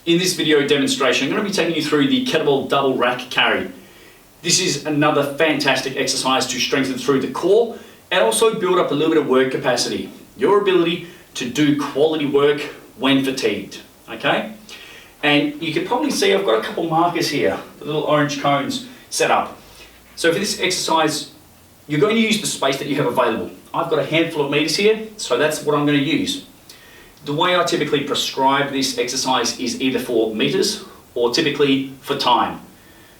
In this video demonstration, I'm going to be taking you through the kettlebell double rack carry. This is another fantastic exercise to strengthen through the core and also build up a little bit of work capacity, your ability to do quality work when fatigued, okay? And you can probably see I've got a couple markers here, the little orange cones set up. So for this exercise, you're going to use the space that you have available. I've got a handful of meters here, so that's what I'm going to use. The way I typically prescribe this exercise is either for meters or typically for time.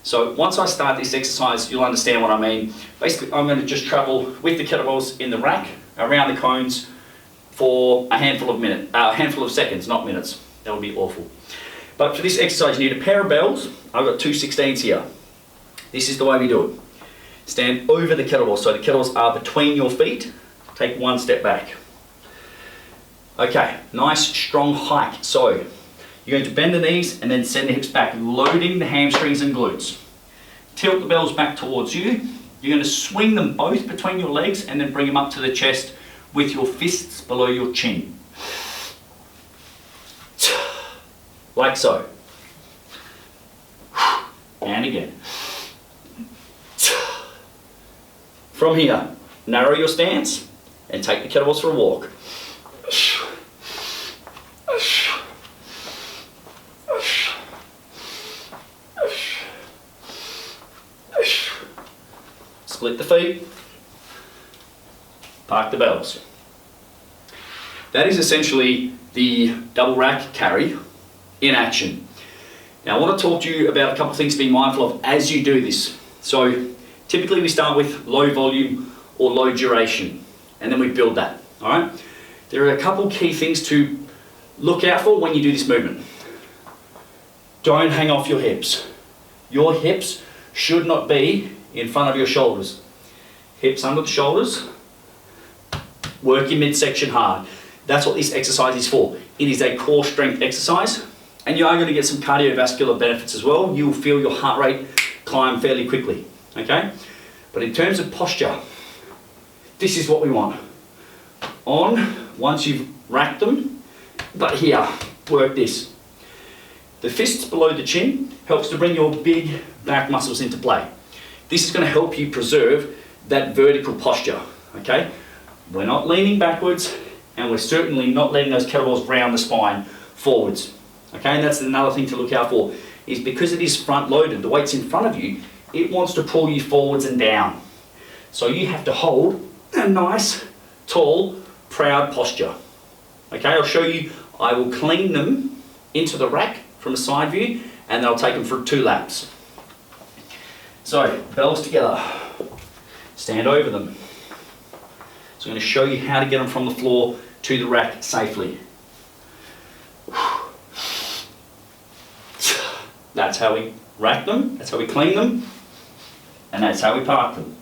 So once I start this exercise, you'll understand what I mean. Basically, I'm going to just travel with the kettlebells in the rack around the cones for a handful of seconds, not minutes. That would be awful. But for this exercise, you need a pair of bells. I've got 2 16s here. This is the way we do it. Stand over the kettlebell, so the kettlebells are between your feet. Take one step back. Okay, nice strong hike. So you're going to bend the knees and then send the hips back, loading the hamstrings and glutes. Tilt the bells back towards you. You're going to swing them both between your legs and then bring them up to the chest with your fists below your chin. Like so. And again. From here, narrow your stance and take the kettlebells for a walk. Split the feet, park the bells. That is essentially the double rack carry in action. Now I want to talk to you about a couple of things to be mindful of as you do this. So typically we start with low volume or low duration and then we build that, all right? There are a couple key things to look out for when you do this movement. Don't hang off your hips. Your hips should not be in front of your shoulders. Hips under the shoulders, work your midsection hard. That's what this exercise is for. It is a core strength exercise and you are going to get some cardiovascular benefits as well. You will feel your heart rate climb fairly quickly, okay? But in terms of posture, this is what we want. Once you've racked them, but here, work this. The fists below the chin helps to bring your big back muscles into play. This is going to help you preserve that vertical posture, okay? We're not leaning backwards and we're certainly not letting those kettlebells round the spine forwards, okay? And that's another thing to look out for, is because it is front loaded, the weight's in front of you, it wants to pull you forwards and down. So you have to hold a nice, tall, proud posture. Okay, I'll show you, I will clean them into the rack from a side view and then I'll take them for 2 laps. So, bells together, stand over them. So I'm going to show you how to get them from the floor to the rack safely. That's how we rack them, that's how we clean them, and that's how we park them.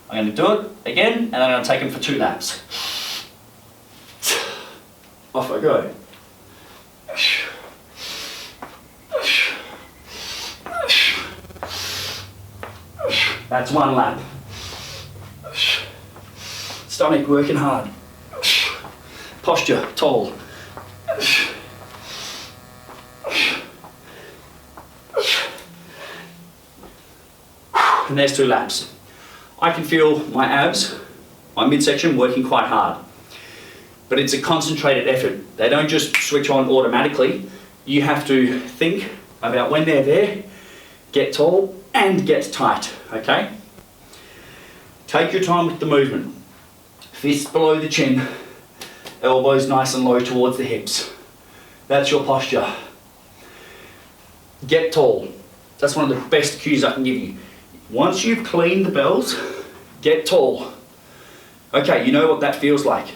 I'm going to do it again and then I'm going to take them for 2 laps. Off I go. That's 1 lap. Stomach working hard. Posture, tall. And there's 2 laps. I can feel my abs, my midsection working quite hard. But it's a concentrated effort. They don't just switch on automatically. You have to think about when they're there, get tall and get tight, okay? Take your time with the movement. Fists below the chin, elbows nice and low towards the hips. That's your posture. Get tall. That's one of the best cues I can give you. Once you've cleaned the bells, get tall. Okay, you know what that feels like.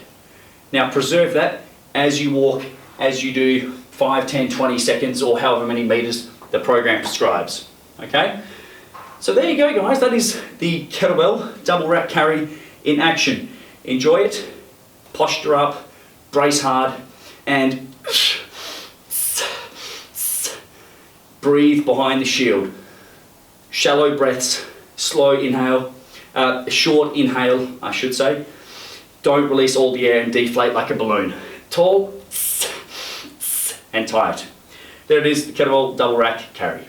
Now preserve that as you walk, as you do 5, 10, 20 seconds or however many meters the program prescribes, okay? So there you go guys, that is the kettlebell double rack carry in action. Enjoy it, posture up, brace hard, and breathe behind the shield. Shallow breaths, slow inhale, short inhale I should say. Don't release all the air and deflate like a balloon. Tall and tight. there it is, the kettlebell double rack carry.